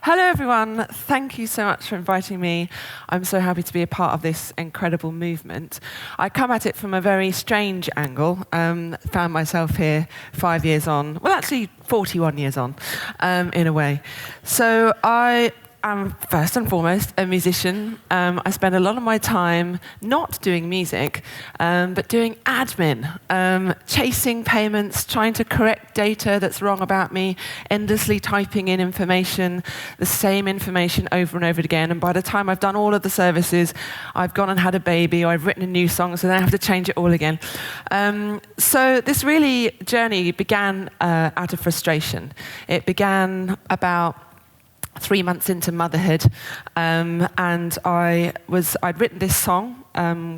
Hello, everyone. Thank you so much for inviting me. I'm so happy to be a part of this incredible movement. I come at it from a very strange angle. Found myself here 5 years on, well, actually 41 years on, in a way. So I am first and foremost a musician. I spend a lot of my time not doing music, but doing admin, chasing payments, trying to correct data that's wrong about me, endlessly typing in information, the same information over and over again. And by the time I've done all of the services, I've gone and had a baby, or I've written a new song, so then I have to change it all again. So this really journey began out of frustration. It began about 3 months into motherhood, and I'd written this song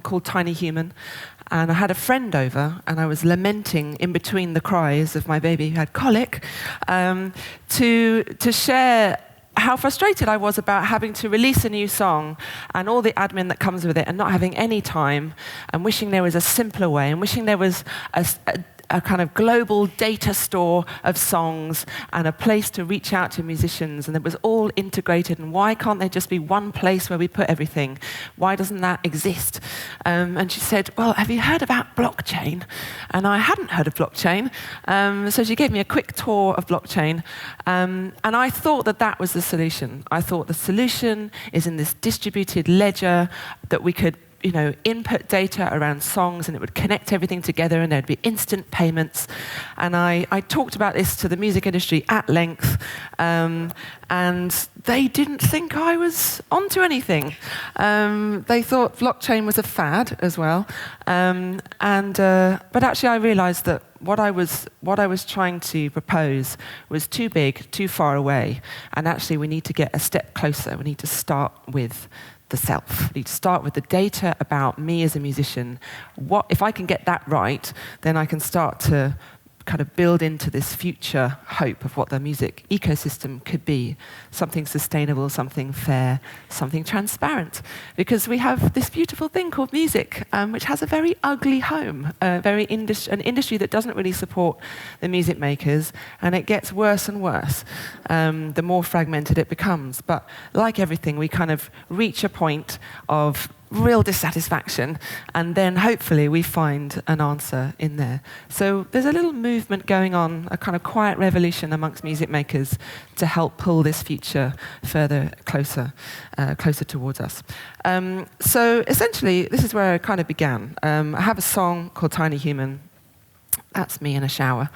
called Tiny Human, and I had a friend over, and I was lamenting in between the cries of my baby who had colic, to share how frustrated I was about having to release a new song and all the admin that comes with it, and not having any time, and wishing there was a simpler way, and wishing there was a kind of global data store of songs and a place to reach out to musicians, and it was all integrated. And why can't there just be one place where we put everything? Why doesn't that exist? And she said, well, have you heard about blockchain? And I hadn't heard of blockchain. So she gave me a quick tour of blockchain. And I thought that that was the solution. I thought the solution is in this distributed ledger that we could input data around songs, and it would connect everything together, and there'd be instant payments. And I talked about this to the music industry at length, and they didn't think I was onto anything. They thought blockchain was a fad as well. But actually I realized that what I was trying to propose was too big, too far away, and actually we need to get a step closer. We need to start with the self. We need to start with the data about me as a musician. If I can get that right, then I can start to kind of build into this future hope of what the music ecosystem could be. Something sustainable, something fair, something transparent. Because we have this beautiful thing called music, which has a very ugly home, an industry that doesn't really support the music makers, and it gets worse and worse the more fragmented it becomes. But like everything, we kind of reach a point of real dissatisfaction, and then hopefully we find an answer in there. So there's a little movement going on, a kind of quiet revolution amongst music makers to help pull this future further closer towards us. So essentially, this is where I kind of began. I have a song called Tiny Human. That's me in a shower.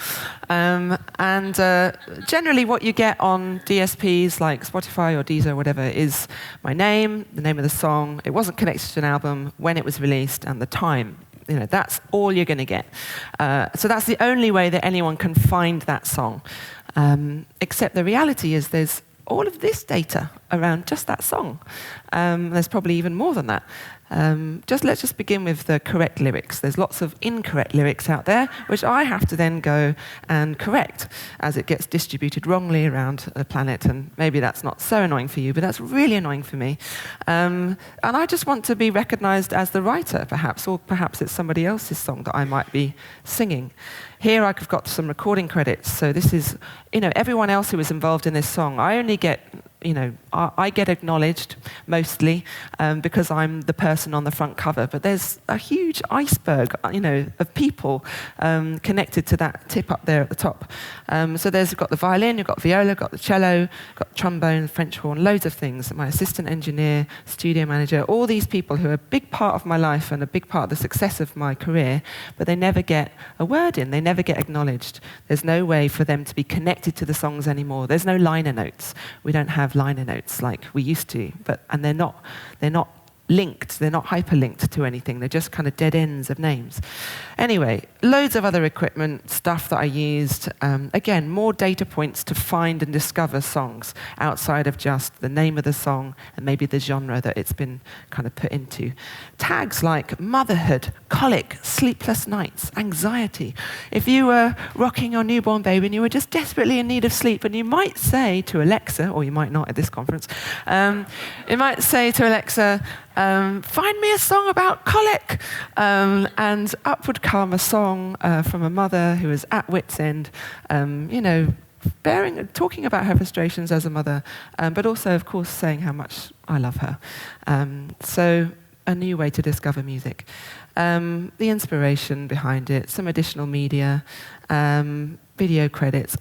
Generally what you get on DSPs like Spotify or Deezer or whatever is my name, the name of the song, it wasn't connected to an album, when it was released, and the time. That's all you're going to get. So that's the only way that anyone can find that song. Except the reality is there's all of this data around just that song. There's probably even more than that. Let's just begin with the correct lyrics. There's lots of incorrect lyrics out there, which I have to then go and correct as it gets distributed wrongly around the planet. And maybe that's not so annoying for you, but that's really annoying for me. And I just want to be recognized as the writer, perhaps, or perhaps it's somebody else's song that I might be singing. Here I've got some recording credits, so this is, everyone else who was involved in this song, I only get, I get acknowledged mostly because I'm the person on the front cover, but there's a huge iceberg, of people connected to that tip up there at the top. So you've got the violin, you've got viola, you've got the cello, got the trombone, French horn, loads of things. My assistant engineer, studio manager, all these people who are a big part of my life and a big part of the success of my career, but they never get a word in, they never get acknowledged. There's no way for them to be connected to the songs anymore. There's no liner notes. We don't have liner notes like we used to, and they're not linked, they're not hyperlinked to anything, they're just kind of dead ends of names. Anyway, loads of other equipment, stuff that I used. Again, more data points to find and discover songs outside of just the name of the song and maybe the genre that it's been kind of put into. Tags like motherhood, colic, sleepless nights, anxiety. If you were rocking your newborn baby and you were just desperately in need of sleep, and you might say to Alexa, or you might not at this conference, you might say to Alexa, find me a song about colic. And up would come a song from a mother who was at wit's end, talking about her frustrations as a mother, but also, of course, saying how much I love her. So a new way to discover music. The inspiration behind it, some additional media, video credits,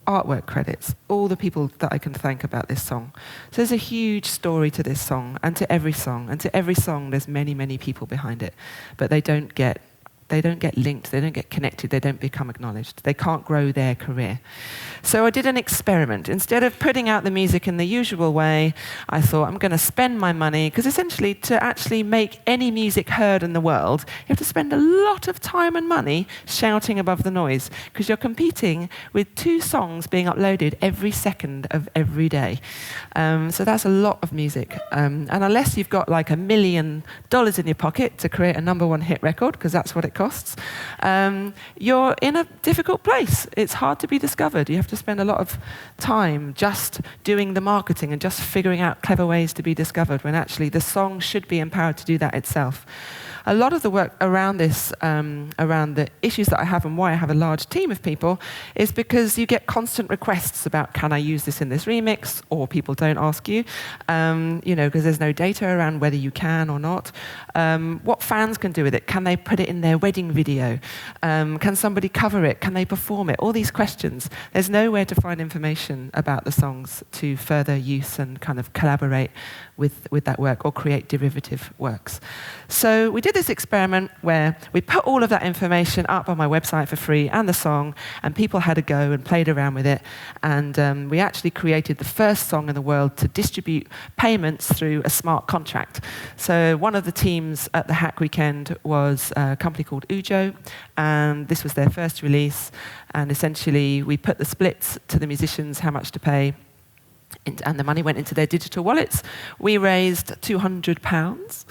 artwork credits, all the people that I can thank about this song. So there's a huge story to this song, and to every song. And to every song, there's many, many people behind it. But they don't get linked, they don't get connected, they don't become acknowledged. They can't grow their career. So I did an experiment. Instead of putting out the music in the usual way, I thought I'm going to spend my money, because essentially to actually make any music heard in the world, you have to spend a lot of time and money shouting above the noise, because you're competing with 2 songs being uploaded every second of every day. So that's a lot of music. And unless you've got like $1 million in your pocket to create a #1 hit record, because that's what it costs, you're in a difficult place. It's hard to be discovered. You have to spend a lot of time just doing the marketing and just figuring out clever ways to be discovered, when actually the song should be empowered to do that itself. A lot of the work around this, around the issues that I have and why I have a large team of people, is because you get constant requests about, can I use this in this remix? Or people don't ask you, because there's no data around whether you can or not. What fans can do with it? Can they put it in their wedding video? Can somebody cover it? Can they perform it? All these questions. There's nowhere to find information about the songs to further use and kind of collaborate with that work or create derivative works. So we did this experiment where we put all of that information up on my website for free, and the song, and people had a go and played around with it. And we actually created the first song in the world to distribute payments through a smart contract. So one of the teams at the Hack Weekend was a company called Ujo, and this was their first release. And essentially, we put the splits to the musicians, how much to pay, and the money went into their digital wallets. We raised £200.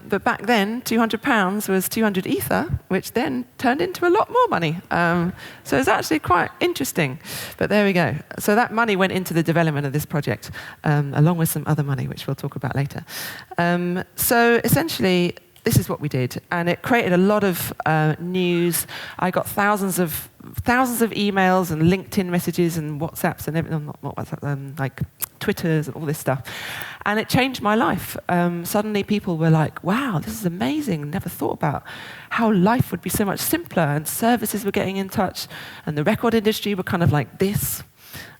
But back then, £200 was 200 ether, which then turned into a lot more money. So it's actually quite interesting. But there we go. So that money went into the development of this project, along with some other money, which we'll talk about later. So essentially, this is what we did, and it created a lot of news. I got thousands of emails and LinkedIn messages and WhatsApps and everything, not WhatsApp, like Twitters and all this stuff. And it changed my life. Suddenly people were like, wow, this is amazing. Never thought about how life would be so much simpler, and services were getting in touch, and the record industry were kind of like this.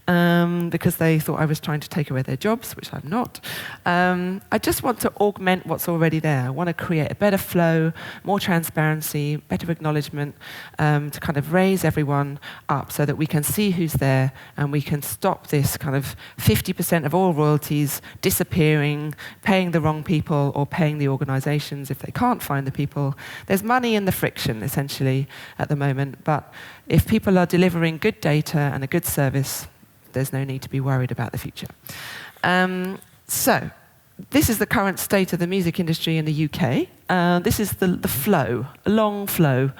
Because they thought I was trying to take away their jobs, which I'm not. I just want to augment what's already there. I want to create a better flow, more transparency, better acknowledgement, to kind of raise everyone up so that we can see who's there, and we can stop this kind of 50% of all royalties disappearing, paying the wrong people or paying the organizations if they can't find the people. There's money in the friction, essentially, at the moment, but if people are delivering good data and a good service, there's no need to be worried about the future. So this is the current state of the music industry in the UK. This is the flow, a long flow.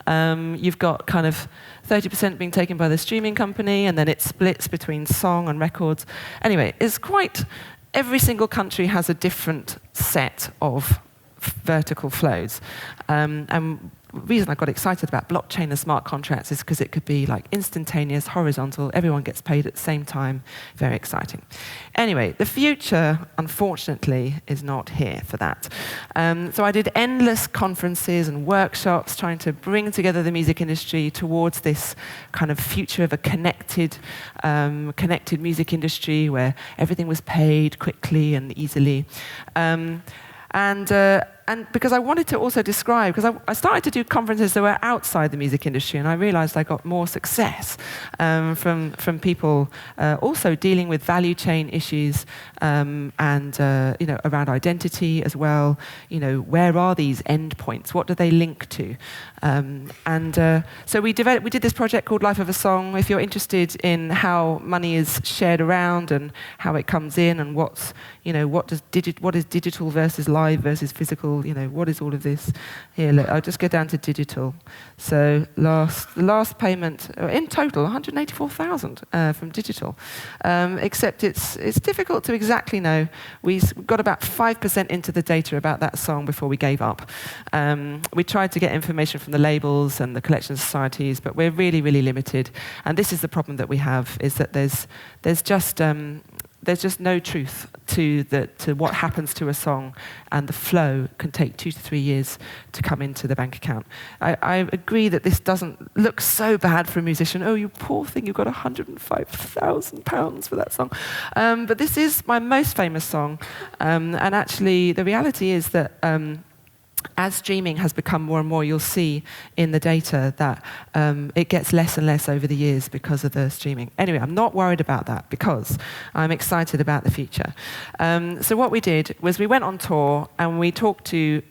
You've got kind of 30% being taken by the streaming company, and then it splits between song and records. Anyway, it's quite, every single country has a different set of vertical flows. And the reason I got excited about blockchain and smart contracts is because it could be like instantaneous, horizontal, everyone gets paid at the same time, very exciting. Anyway, the future, unfortunately, is not here for that. So I did endless conferences and workshops trying to bring together the music industry towards this kind of future of a connected music industry where everything was paid quickly and easily. And because I wanted to also describe, because I started to do conferences that were outside the music industry, and I realized I got more success from people also dealing with value chain issues and around identity as well. Where are these endpoints? What do they link to? So we did this project called Life of a Song. If you're interested in how money is shared around and how it comes in, and what is digital versus live versus physical digital, what is all of this? Here, look, I'll just go down to digital. So the last payment, in total, 184,000 from digital. Except it's difficult to exactly know. We got about 5% into the data about that song before we gave up. We tried to get information from the labels and the collection societies, but we're really, really limited. And this is the problem that we have, is that there's just no truth to what happens to a song, and the flow can take 2 to 3 years to come into the bank account. I agree that this doesn't look so bad for a musician. Oh, you poor thing, you got £105,000 for that song. But this is my most famous song, and actually the reality is that as streaming has become more and more, you'll see in the data that it gets less and less over the years because of the streaming. Anyway, I'm not worried about that because I'm excited about the future. So what we did was we went on tour and we talked to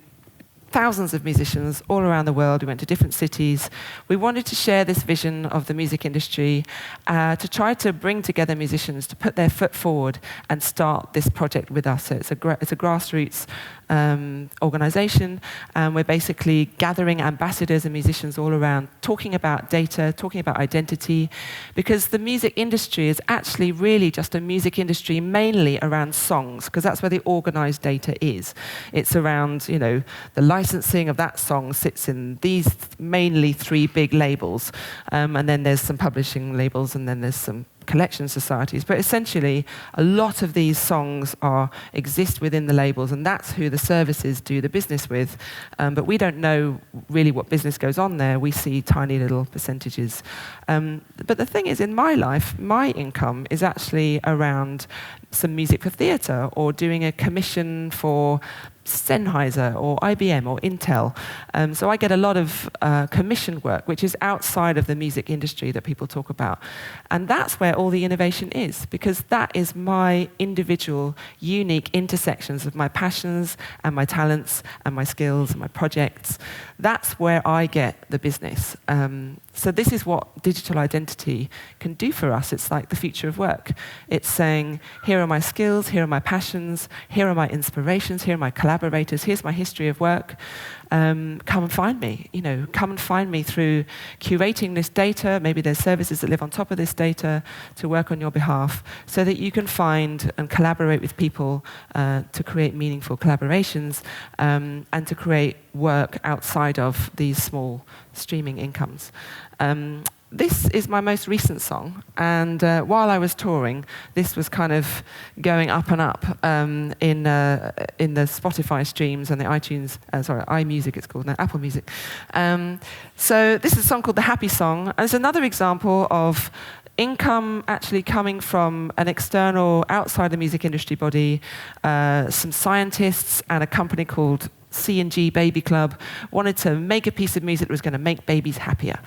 thousands of musicians all around the world. We went to different cities. We wanted to share this vision of the music industry, to try to bring together musicians to put their foot forward and start this project with us. So it's a grassroots organization, and we're basically gathering ambassadors and musicians all around, talking about data, talking about identity, because the music industry is actually really just a music industry mainly around songs, because that's where the organized data is. It's around, the licensing of that song sits in these mainly 3 big labels, and then there's some publishing labels, and then there's some collection societies. But essentially, a lot of these songs exist within the labels, and that's who the services do the business with. But we don't know really what business goes on there. We see tiny little percentages. But the thing is, in my life, my income is actually around some music for theatre, or doing a commission for Sennheiser or IBM or Intel. So I get a lot of commission work, which is outside of the music industry that people talk about. And that's where all the innovation is, because that is my individual, unique intersections of my passions and my talents and my skills and my projects. That's where I get the business. So this is what digital identity can do for us. It's like the future of work. It's saying, here are my skills, here are my passions, here are my inspirations, here are my collaborators, here's my history of work. Come and find me. Come and find me through curating this data. Maybe there's services that live on top of this data to work on your behalf, so that you can find and collaborate with people to create meaningful collaborations, and to create work outside of these small streaming incomes. This is my most recent song, and while I was touring, this was kind of going up and up in the Spotify streams and the iMusic it's called now, Apple Music. So this is a song called The Happy Song, and it's another example of income actually coming from an external, outside the music industry body. Some scientists and a company called C&G Baby Club wanted to make a piece of music that was going to make babies happier.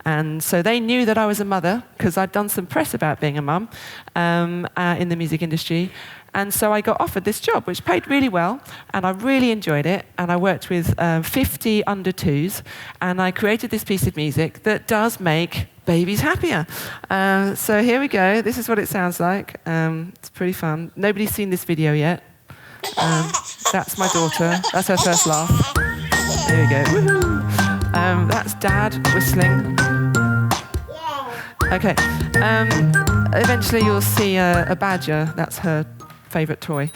And so they knew that I was a mother, because I'd done some press about being a mum in the music industry. And so I got offered this job, which paid really well, and I really enjoyed it. And I worked with 50 under 2s, and I created this piece of music that does make babies happier. So here we go. This is what it sounds like. It's pretty fun. Nobody's seen this video yet. That's my daughter. That's her first laugh. There we go. Woohoo! That's Dad whistling. Okay. Eventually you'll see a badger. That's her favourite toy.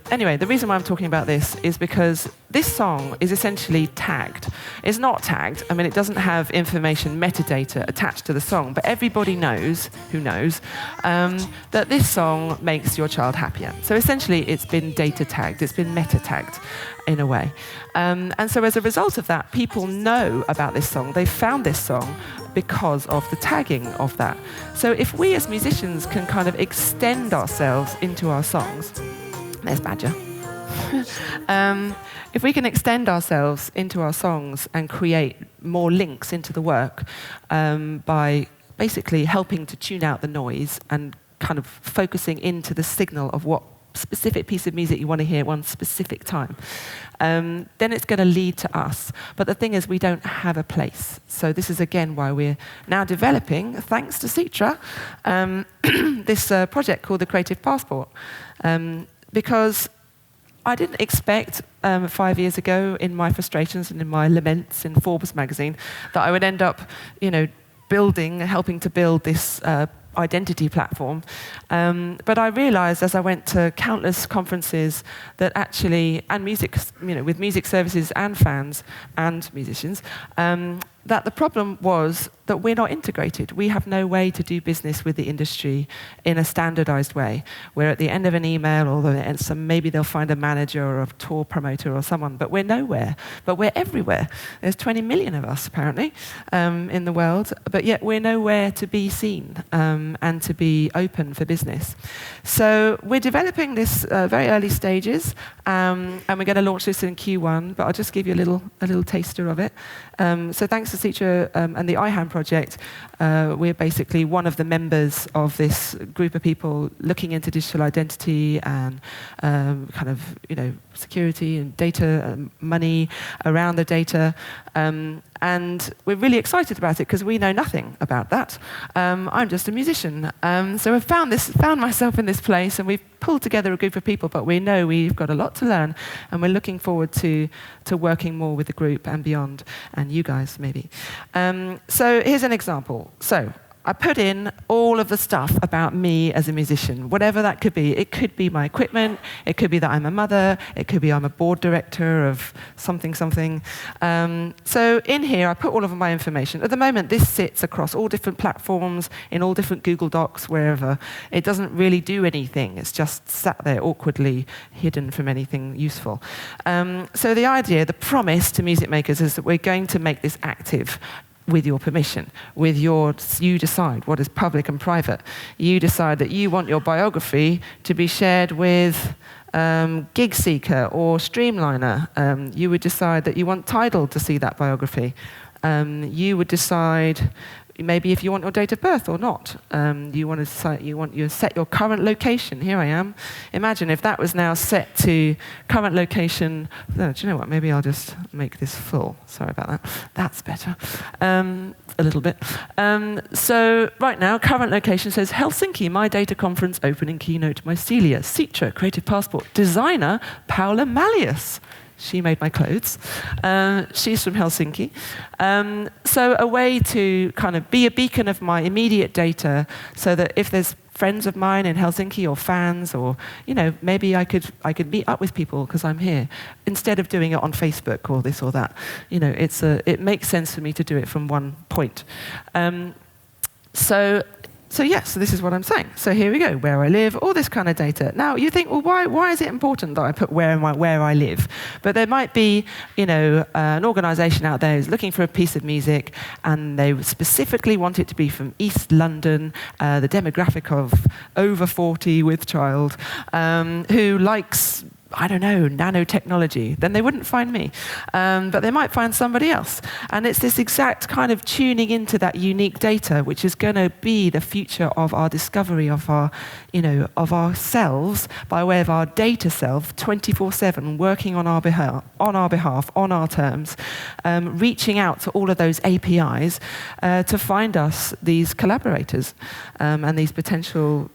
Anyway, the reason why I'm talking about this is because this song is essentially tagged. It's not tagged. I mean, it doesn't have information, metadata attached to the song, but everybody knows, who knows, that this song makes your child happier. So essentially, it's been data tagged. It's been meta tagged in a way. And so as a result of that, people know about this song. They found this song because of the tagging of that. So if we as musicians can kind of extend ourselves into our songs, there's Badger. If we can extend ourselves into our songs and create more links into the work by basically helping to tune out the noise and kind of focusing into the signal of what specific piece of music you want to hear at one specific time, then it's going to lead to us. But the thing is, we don't have a place. So this is, again, why we're now developing, thanks to Citra, this project called the Creative Passport. Because I didn't expect 5 years ago, in my frustrations and in my laments in Forbes magazine, that I would end up, helping to build this identity platform. But I realized as I went to countless conferences that actually, and music, with music services and fans and musicians, that the problem was that we're not integrated. We have no way to do business with the industry in a standardized way, where at the end of an email, or maybe they'll find a manager or a tour promoter or someone, but we're nowhere. But we're everywhere. There's 20 million of us, apparently, in the world, but yet we're nowhere to be seen and to be open for business. So we're developing this very early stages, and we're going to launch this in Q1, but I'll just give you a little taster of it. So thanks to Sutra and the IHAM project, we're basically one of the members of this group of people looking into digital identity and security and data and money around the data. And we're really excited about it because we know nothing about that. I'm just a musician. So I've found myself in this place, and we've pulled together a group of people, but we know we've got a lot to learn, and we're looking forward to working more with the group and beyond, and you guys maybe. So here's an example. So I put in all of the stuff about me as a musician, whatever that could be. It could be my equipment, it could be that I'm a mother, it could be I'm a board director of something. So in here, I put all of my information. At the moment, this sits across all different platforms, in all different Google Docs, wherever. It doesn't really do anything. It's just sat there awkwardly hidden from anything useful. So the idea, the promise to music makers is that we're going to make this active, with your permission, you decide what is public and private. You decide that you want your biography to be shared with GigSeeker or Streamliner. You would decide that you want Tidal to see that biography. You would decide maybe if you want your date of birth or not. You want to set your current location. Here I am. Imagine if that was now set to current location. No, do you know what? Maybe I'll just make this full. Sorry about that. That's better. A little bit. So right now, current location says Helsinki, MyData conference opening keynote, Mycelia, Citra, Creative Passport, designer, Paula Malleus. She made my clothes. She's from Helsinki. So a way to kind of be a beacon of my immediate data, so that if there's friends of mine in Helsinki or fans, or maybe I could meet up with people because I'm here, instead of doing it on Facebook or this or that. It makes sense for me to do it from one point. So this is what I'm saying. So here we go, where I live, all this kind of data. Now you think, well, why is it important that I put where I live? But there might be, an organisation out there who's looking for a piece of music, and they specifically want it to be from East London, the demographic of over 40 with child, who likes, I don't know, nanotechnology. Then they wouldn't find me. But they might find somebody else. And it's this exact kind of tuning into that unique data, which is going to be the future of our discovery of our, of ourselves by way of our data self, 24/7, working on our behalf, on our terms, reaching out to all of those APIs to find us these collaborators and these potential,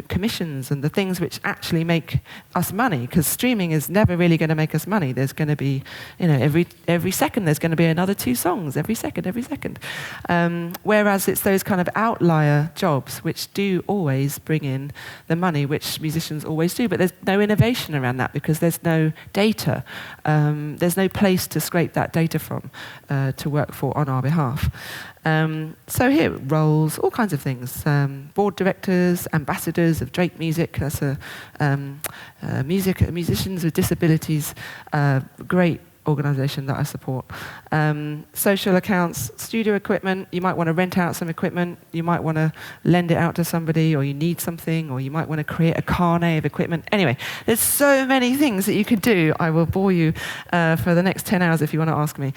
commissions and the things which actually make us money. Because streaming is never really going to make us money. There's going to be, every second there's going to be another 2 songs, every second. Whereas it's those kind of outlier jobs which do always bring in the money, which musicians always do. But there's no innovation around that because there's no data. There's no place to scrape that data from to work for on our behalf. So here, roles, all kinds of things. Board directors, ambassadors of Drake Music. That's musicians with disabilities. Great organisation that I support. Social accounts, studio equipment. You might want to rent out some equipment. You might want to lend it out to somebody, or you need something, or you might want to create a carnet of equipment. Anyway, there's so many things that you could do. I will bore you for the next 10 hours if you want to ask me.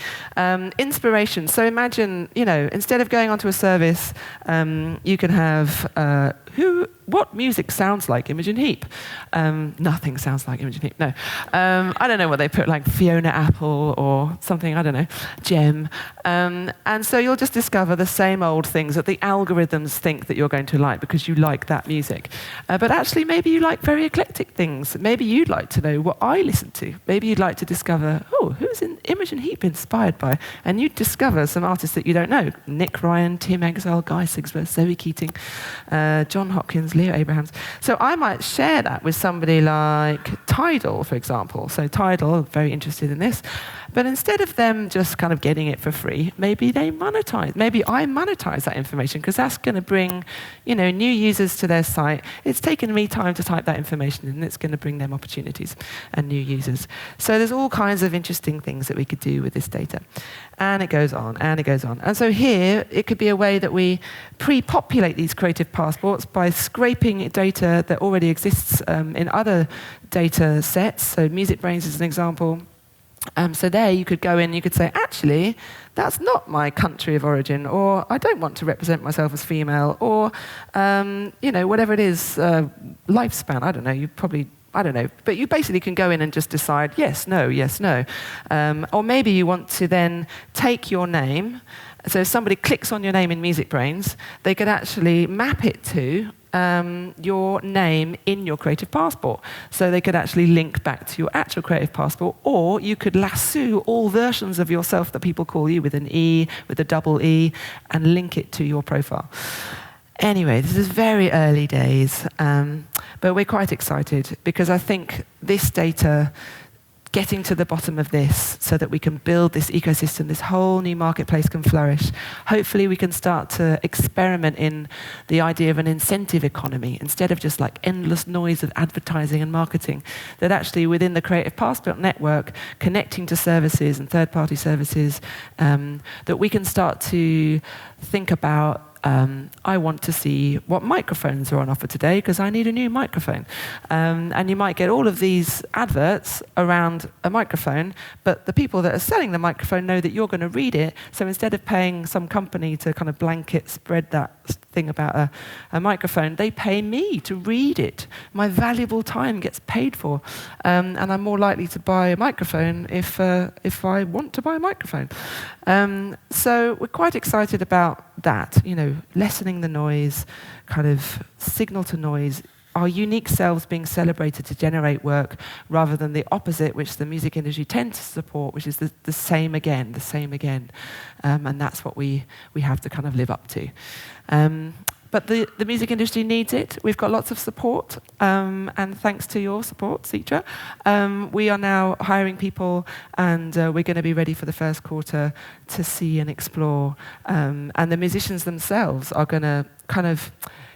Inspiration. So imagine, instead of going onto a service, you can have what music sounds like Imogen Heap? Nothing sounds like Imogen Heap, no. I don't know what they put, like Fiona Apple or something, I don't know, Gem. And so you'll just discover the same old things that the algorithms think that you're going to like because you like that music. But actually, maybe you like very eclectic things. Maybe you'd like to know what I listen to. Maybe you'd like to discover, who's Imogen Heap inspired by? And you'd discover some artists that you don't know. Nick Ryan, Tim Exile, Guy Sigsworth, Zoe Keating, John Hopkins, Leo Abrahams. So I might share that with somebody like Tidal, for example. So Tidal, very interested in this. But instead of them just kind of getting it for free, maybe they monetize. Maybe I monetize that information because that's going to bring, new users to their site. It's taken me time to type that information in, and it's going to bring them opportunities and new users. So there's all kinds of interesting things that we could do with this data. And it goes on, and it goes on. And so here, it could be a way that we pre-populate these creative passports by scraping data that already exists in other data sets. So Music Brains is an example. So there you could go in, you could say, actually, that's not my country of origin, or I don't want to represent myself as female, or, whatever it is, lifespan, I don't know, I don't know. But you basically can go in and just decide, yes, no, yes, no. Or maybe you want to then take your name. So if somebody clicks on your name in Music Brains, they could actually map it to your name in your creative passport. So they could actually link back to your actual creative passport, or you could lasso all versions of yourself that people call you with an E, with a double E, and link it to your profile. Anyway, this is very early days, but we're quite excited because I think this data, getting to the bottom of this so that we can build this ecosystem, this whole new marketplace can flourish. Hopefully we can start to experiment in the idea of an incentive economy instead of just like endless noise of advertising and marketing, that actually within the Creative Passport network, connecting to services and third-party services, that we can start to think about I want to see what microphones are on offer today because I need a new microphone. And you might get all of these adverts around a microphone, but the people that are selling the microphone know that you're going to read it. So instead of paying some company to kind of blanket spread that thing about a microphone, they pay me to read it. My valuable time gets paid for. And I'm more likely to buy a microphone if I want to buy a microphone. So we're quite excited about that, lessening the noise, kind of signal to noise, our unique selves being celebrated to generate work rather than the opposite, which the music industry tends to support, which is the same again, the same again. And that's what we have to kind of live up to. But the music industry needs it. We've got lots of support, and thanks to your support, Citra, we are now hiring people, and we're going to be ready for the first quarter to see and explore. And the musicians themselves are going to kind of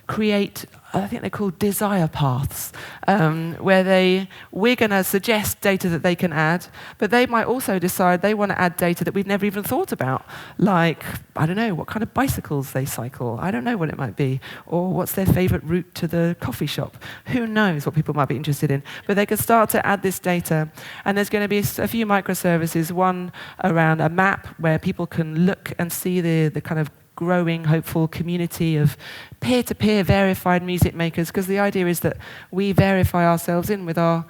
create, I think they're called desire paths, where we're going to suggest data that they can add, but they might also decide they want to add data that we've never even thought about, like, I don't know, what kind of bicycles they cycle. I don't know what it might be, or what's their favorite route to the coffee shop. Who knows what people might be interested in. But they can start to add this data, and there's going to be a few microservices, one around a map where people can look and see the kind of growing, hopeful community of peer-to-peer verified music makers, because the idea is that we verify ourselves in with our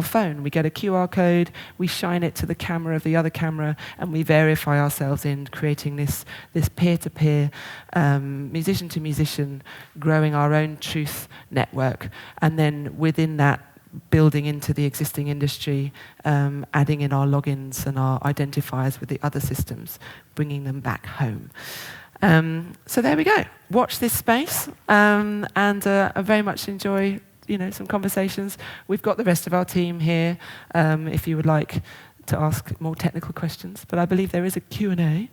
phone. We get a QR code, we shine it to the camera of the other camera, and we verify ourselves in, creating this peer-to-peer, musician-to-musician, growing our own truth network. And then within that, building into the existing industry, adding in our logins and our identifiers with the other systems, bringing them back home. So there we go. Watch this space, and I very much enjoy, some conversations. We've got the rest of our team here, if you would like to ask more technical questions. But I believe there is a Q&A,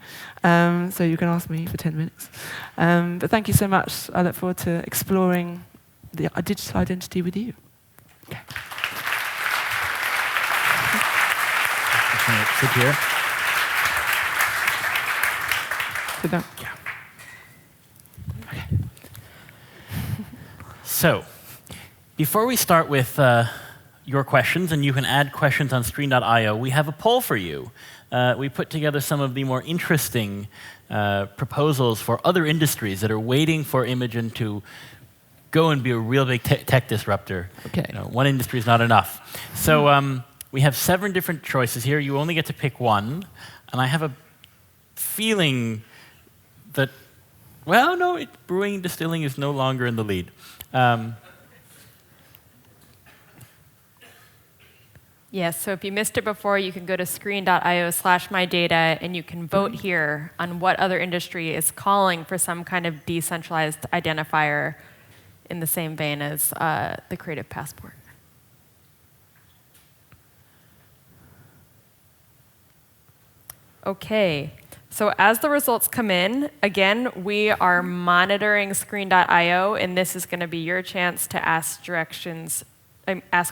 so you can ask me for 10 minutes. But thank you so much. I look forward to exploring the digital identity with you. Okay. Sit here. Sit down. Yeah. So, before we start with your questions, and you can add questions on screen.io, we have a poll for you. We put together some of the more interesting proposals for other industries that are waiting for Imogen to go and be a real big tech disruptor. Okay. One industry is not enough. So we have 7 different choices here. You only get to pick one. And I have a feeling that, well, no, brewing and distilling is no longer in the lead. Yes, so if you missed it before, you can go to screen.io/MyData, and you can vote here on what other industry is calling for some kind of decentralized identifier in the same vein as the Creative Passport. OK, so as the results come in, again, we are monitoring screen.io, and this is going to be your chance to ask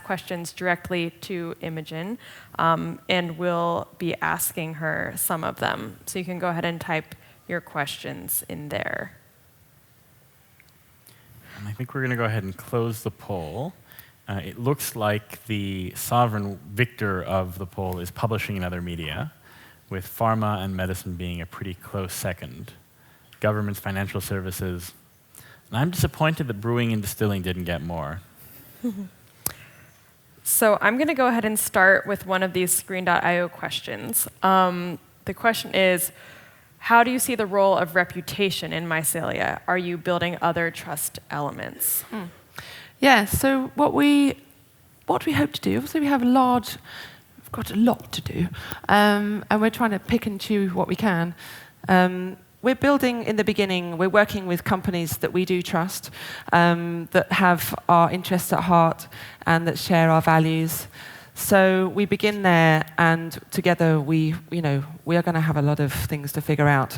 questions directly to Imogen, and we'll be asking her some of them. So you can go ahead and type your questions in there. And I think we're going to go ahead and close the poll. It looks like the sovereign victor of the poll is publishing in other media, with pharma and medicine being a pretty close second. Governments, financial services. And I'm disappointed that brewing and distilling didn't get more. So I'm going to go ahead and start with one of these screen.io questions. The question is, how do you see the role of reputation in mycelia? Are you building other trust elements? Yeah, so what we hope to do, obviously we've got a lot to do, and we're trying to pick and choose what we can. We're building, in the beginning, we're working with companies that we do trust, that have our interests at heart and that share our values. So we begin there, and together we are going to have a lot of things to figure out.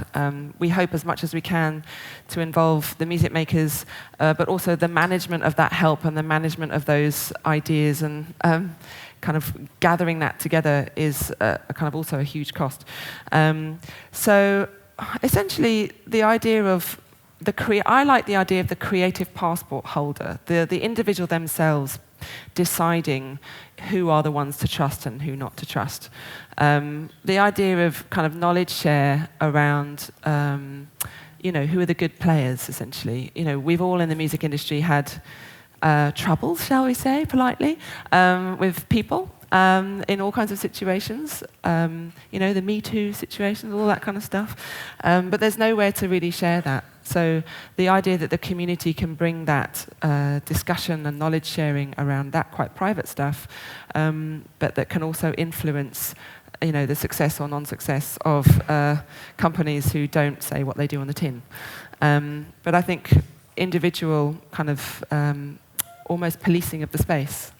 We hope as much as we can to involve the music makers, but also the management of that help and the management of those ideas, and kind of gathering that together is kind of also a huge cost. So essentially, the idea of I like the idea of the creative passport holder, the individual themselves deciding who are the ones to trust and who not to trust. The idea of kind of knowledge share around, who are the good players, essentially. We've all in the music industry had troubles, shall we say, politely, with people in all kinds of situations. The Me Too situations, all that kind of stuff. But there's nowhere to really share that. So the idea that the community can bring that discussion and knowledge sharing around that quite private stuff, but that can also influence the success or non-success of companies who don't say what they do on the tin. But I think individual kind of almost policing of the space.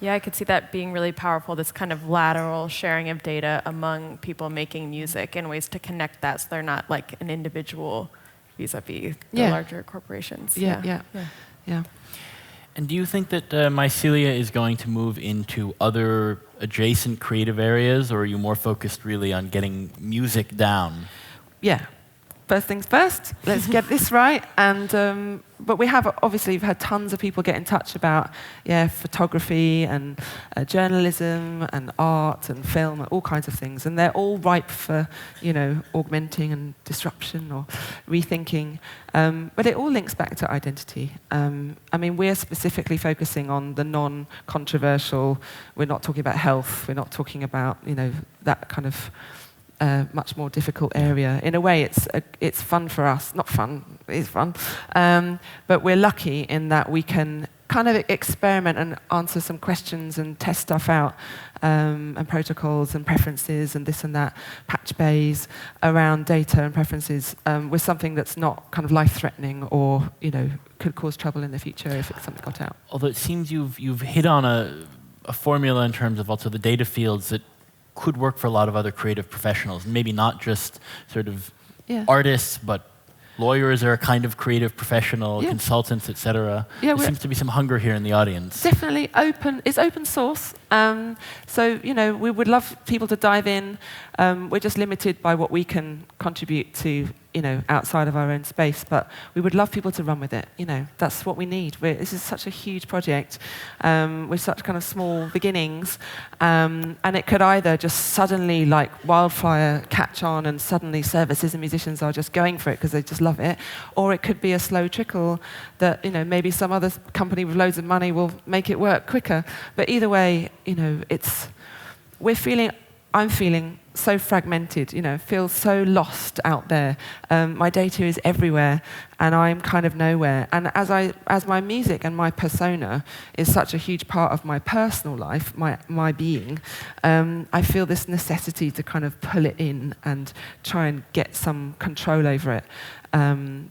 Yeah, I could see that being really powerful, this kind of lateral sharing of data among people making music and ways to connect that so they're not like an individual vis-a-vis the larger corporations. Yeah. And do you think that mycelia is going to move into other adjacent creative areas, or are you more focused really on getting music down? Yeah. First things first, let's get this right. And but we've had tons of people get in touch about photography and journalism and art and film and all kinds of things, and they're all ripe for augmenting and disruption or rethinking. But it all links back to identity. We're specifically focusing on the non-controversial. We're not talking about health. We're not talking about that kind of much more difficult area. In a way, it's fun for us. Not fun, it is fun. But we're lucky in that we can kind of experiment and answer some questions and test stuff out, and protocols and preferences and this and that, patch bays around data and preferences with something that's not kind of life-threatening or could cause trouble in the future if something got out. Although it seems you've hit on a formula in terms of also the data fields that could work for a lot of other creative professionals, maybe not just sort of artists, but lawyers are a kind of creative professional, consultants, etc. There seems to be some hunger here in the audience. Definitely open. It's open source, so we would love people to dive in. We're just limited by what we can contribute to, outside of our own space. But we would love people to run with it. That's what we need. This is such a huge project with such kind of small beginnings, and it could either just suddenly, like wildfire, catch on, and suddenly services and musicians are just going for it because they just love it, or it could be a slow trickle that maybe some other company with loads of money will make it work quicker. But either way, I'm feeling so fragmented, feel so lost out there. My data is everywhere, and I'm kind of nowhere. And as my music and my persona is such a huge part of my personal life, my being, I feel this necessity to kind of pull it in and try and get some control over it.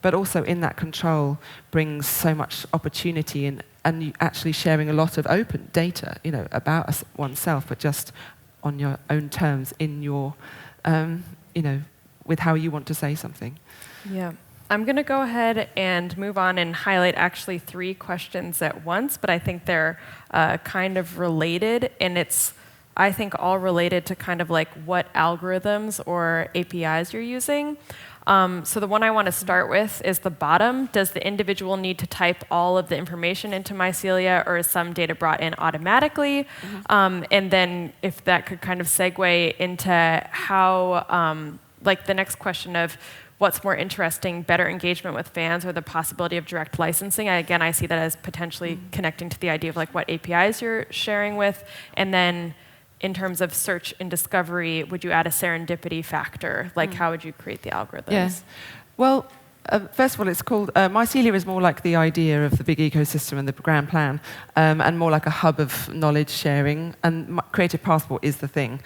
But also in that control brings so much opportunity and you actually sharing a lot of open data, about oneself, but just on your own terms, in your, with how you want to say something. Yeah. I'm going to go ahead and move on and highlight actually 3 questions at once, but I think they're kind of related, and it's, I think, all related to kind of like what algorithms or APIs you're using. So the one I want to start with is the bottom. Does the individual need to type all of the information into Mycelia, or is some data brought in automatically? And then if that could kind of segue into how, like the next question of what's more interesting, better engagement with fans or the possibility of direct licensing? Again, I see that as potentially connecting to the idea of like what APIs you're sharing with. And then in terms of search and discovery, would you add a serendipity factor? Like, how would you create the algorithms? Yes. Well, first of all, it's called, Mycelia is more like the idea of the big ecosystem and the grand plan, and more like a hub of knowledge sharing, and Creative Passport is the thing.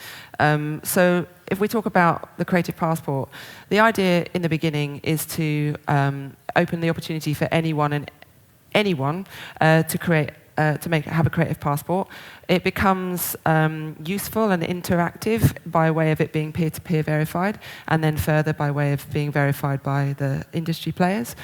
So if we talk about the Creative Passport, the idea in the beginning is to open the opportunity for anyone to create have a Creative Passport. It becomes useful and interactive by way of it being peer-to-peer verified, and then further by way of being verified by the industry players.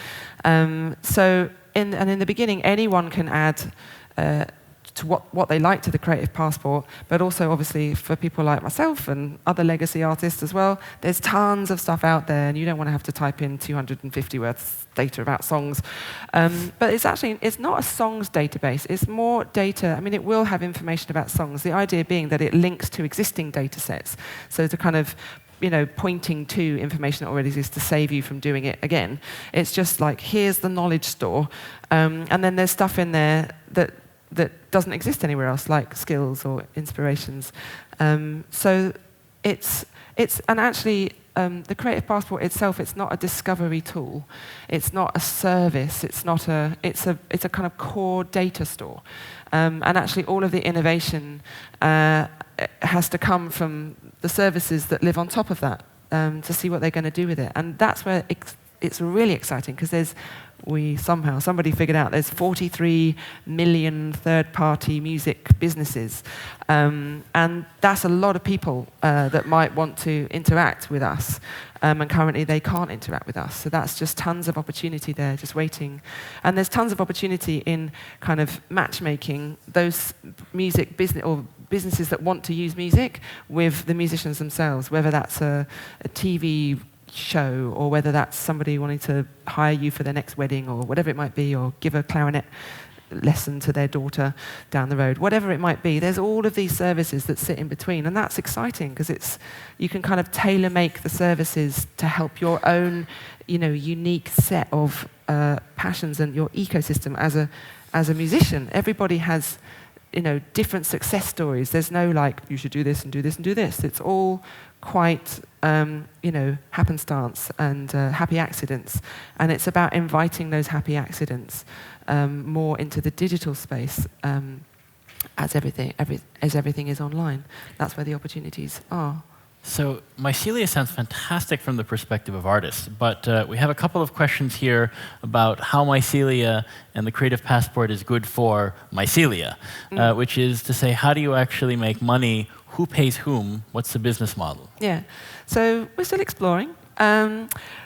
So in the beginning, anyone can add to what they like to the Creative Passport, but also obviously for people like myself and other legacy artists as well, there's tons of stuff out there, and you don't want to have to type in 250 words data about songs. But it's not a songs database, it's more data. I mean, it will have information about songs, the idea being that it links to existing data sets, so to kind of pointing to information that already exists to save you from doing it again. It's just like, here's the knowledge store, and then there's stuff in there that doesn't exist anywhere else, like skills or inspirations. So and actually, the Creative Passport itself, it's not a discovery tool. It's not a service. It's a kind of core data store. And actually, all of the innovation has to come from the services that live on top of that, to see what they're going to do with it. And that's where it's really exciting, because somebody figured out there's 43 million third-party music businesses, and that's a lot of people that might want to interact with us, and currently they can't interact with us. So that's just tons of opportunity there, just waiting. And there's tons of opportunity in kind of matchmaking those music business or businesses that want to use music with the musicians themselves, whether that's a TV show, or whether that's somebody wanting to hire you for their next wedding, or whatever it might be, or give a clarinet lesson to their daughter down the road, whatever it might be. There's all of these services that sit in between, and that's exciting, because you can kind of tailor make the services to help your own unique set of passions and your ecosystem as a musician. Everybody has different success stories. There's no like, you should do this and do this and do this. It's all quite happenstance and happy accidents, and it's about inviting those happy accidents more into the digital space, as everything is online. That's where the opportunities are. So Mycelia sounds fantastic from the perspective of artists, but we have a couple of questions here about how Mycelia and the Creative Passport is good for Mycelia, which is to say, how do you actually make money? Who pays whom? What's the business model? Yeah, so we're still exploring.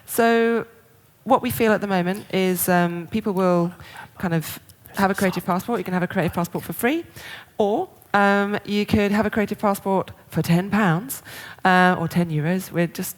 So what we feel at the moment is people will kind of have a Creative Passport. You can have a Creative Passport for free, or you could have a Creative Passport for £10 or €10. We're just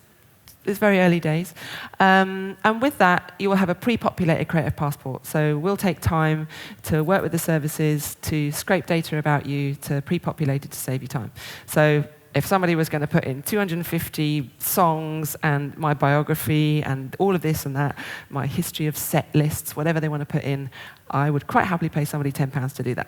it's very early days. And with that, you will have a pre-populated Creative Passport. So we'll take time to work with the services to scrape data about you, to pre-populate it to save you time. So if somebody was going to put in 250 songs and my biography and all of this and that, my history of set lists, whatever they want to put in, I would quite happily pay somebody £10 to do that.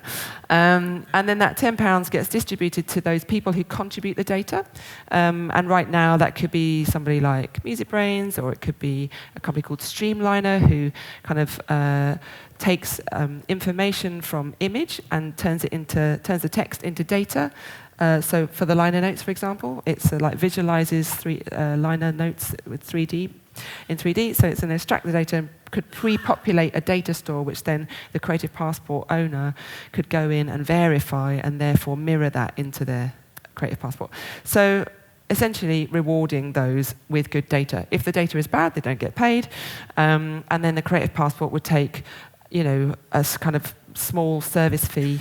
And then that £10 gets distributed to those people who contribute the data. And right now, that could be somebody like MusicBrainz, or it could be a company called Streamliner, who kind of takes information from image and turns the text into data. So for the liner notes, for example, it's like visualizes liner notes with 3D in 3D. So it's going to extract the data and could pre-populate a data store, which then the Creative Passport owner could go in and verify and therefore mirror that into their Creative Passport. So essentially rewarding those with good data. If the data is bad, they don't get paid. And then the Creative Passport would take, a kind of small service fee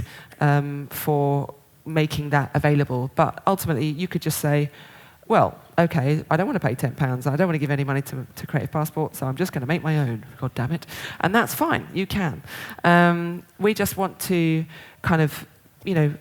for making that available. But ultimately, you could just say, well, okay, I don't want to pay £10. I don't want to give any money to Creative Passport, so I'm just going to make my own. God damn it. And that's fine. You can. We just want to kind of,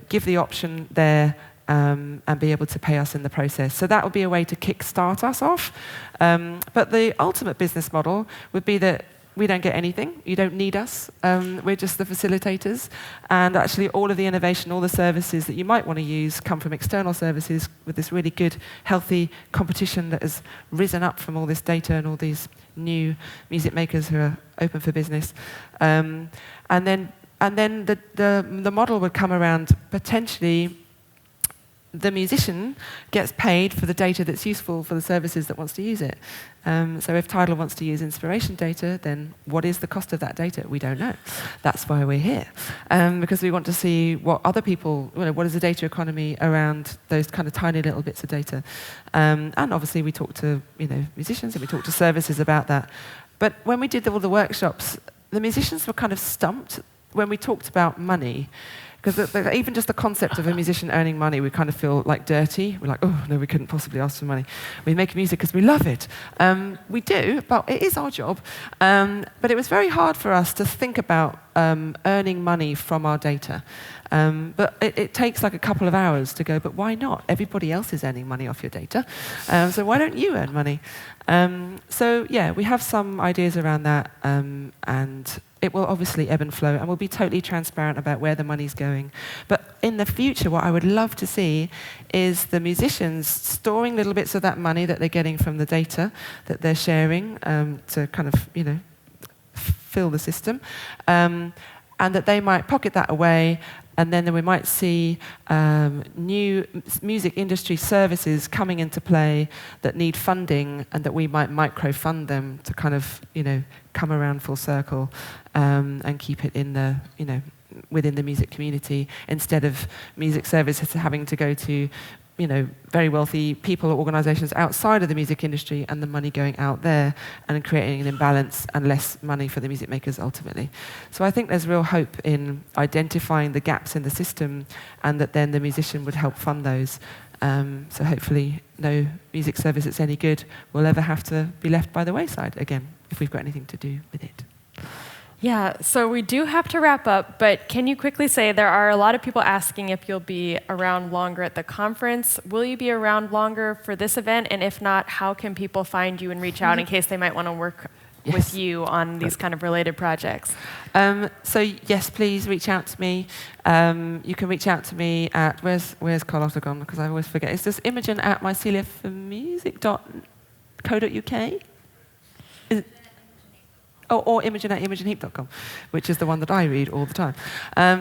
give the option there and be able to pay us in the process. So that would be a way to kickstart us off. But the ultimate business model would be that we don't get anything. You don't need us. We're just the facilitators. And actually, all of the innovation, all the services that you might want to use come from external services with this really good, healthy competition that has risen up from all this data and all these new music makers who are open for business. And then the model would come around potentially the musician gets paid for the data that's useful for the services that wants to use it. So if Tidal wants to use inspiration data, then what is the cost of that data? We don't know. That's why we're here. Because we want to see what other people, what is the data economy around those kind of tiny little bits of data. And obviously we talk to musicians and we talk to services about that. But when we did all the workshops, the musicians were kind of stumped when we talked about money. Because even just the concept of a musician earning money, we kind of feel like dirty. We're like, oh, no, we couldn't possibly ask for money. We make music because we love it. We do, but it is our job. But it was very hard for us to think about earning money from our data. But it takes like a couple of hours to go, but why not? Everybody else is earning money off your data. So why don't you earn money? So yeah, we have some ideas around that. And it will obviously ebb and flow, and we'll be totally transparent about where the money's going. But in the future, what I would love to see is the musicians storing little bits of that money that they're getting from the data that they're sharing to kind of, fill the system, and that they might pocket that away. And then we might see new music industry services coming into play that need funding, and that we might micro-fund them to kind of, come around full circle and keep it in the, within the music community, instead of music services having to go to, very wealthy people or organisations outside of the music industry, and the money going out there and creating an imbalance and less money for the music makers ultimately. So I think there's real hope in identifying the gaps in the system, and that then the musician would help fund those. So hopefully no music service that's any good will ever have to be left by the wayside again, if we've got anything to do with it. Yeah, so we do have to wrap up, but can you quickly say, there are a lot of people asking if you'll be around longer at the conference. Will you be around longer for this event? And if not, how can people find you and reach out in case they might want to work with you on these kind of related projects? So yes, please reach out to me. You can reach out to me at, where's Carlotta gone? Because I always forget. It's just Imogen at myceliaformusic.co.uk. Or Imogen at ImogenHeap.com, which is the one that I read all the time.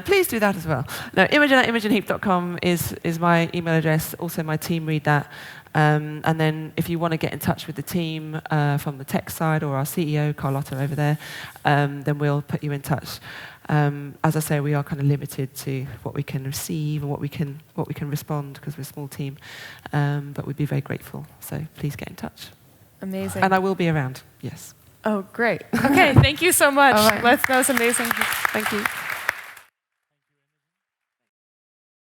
Please do that as well. No, Imogen at ImogenHeap.com is my email address. Also, my team read that. And then if you want to get in touch with the team from the tech side, or our CEO, Carlotta, over there, then we'll put you in touch. As I say, we are kind of limited to what we can receive and what we can respond, because we're a small team. But we'd be very grateful. So please get in touch. Amazing. And I will be around, yes. Oh, great. Okay, thank you so much. All right. That was amazing. Thank you.